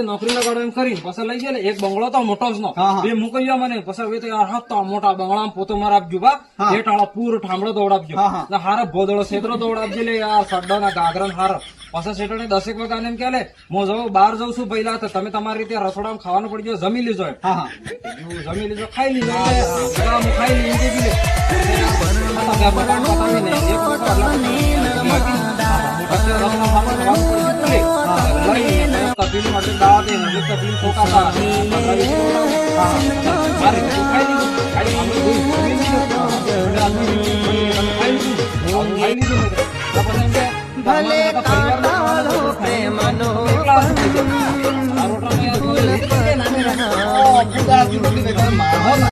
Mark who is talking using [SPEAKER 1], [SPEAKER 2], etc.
[SPEAKER 1] નોકરી લગાડો એમ કરીને પછી લઈ ગયા એક બંગલો તો મોટો જ નો એ મૂકી ગયો મને પછી મોટા બંગલા પોતો મારા આપજો બા એ ટાળો પૂર ઠામડો દોડાવજો હારે ભોદળો છેતરો દોડાવજો લે યાર સડ્ડો ના ગાગરા હાર પછી સેટો ને 10 વાગ્યા એમ કે હું જઉં બહાર જઉં છું પહેલા તો તમે તમારી રીતે રસોડામાં ખાવાનું પડી જાય જમી લીજો જમી લીજો ખાઈ લીજો ખાઈ લીધી તકલીફ માટે દાવા દે તકલીફ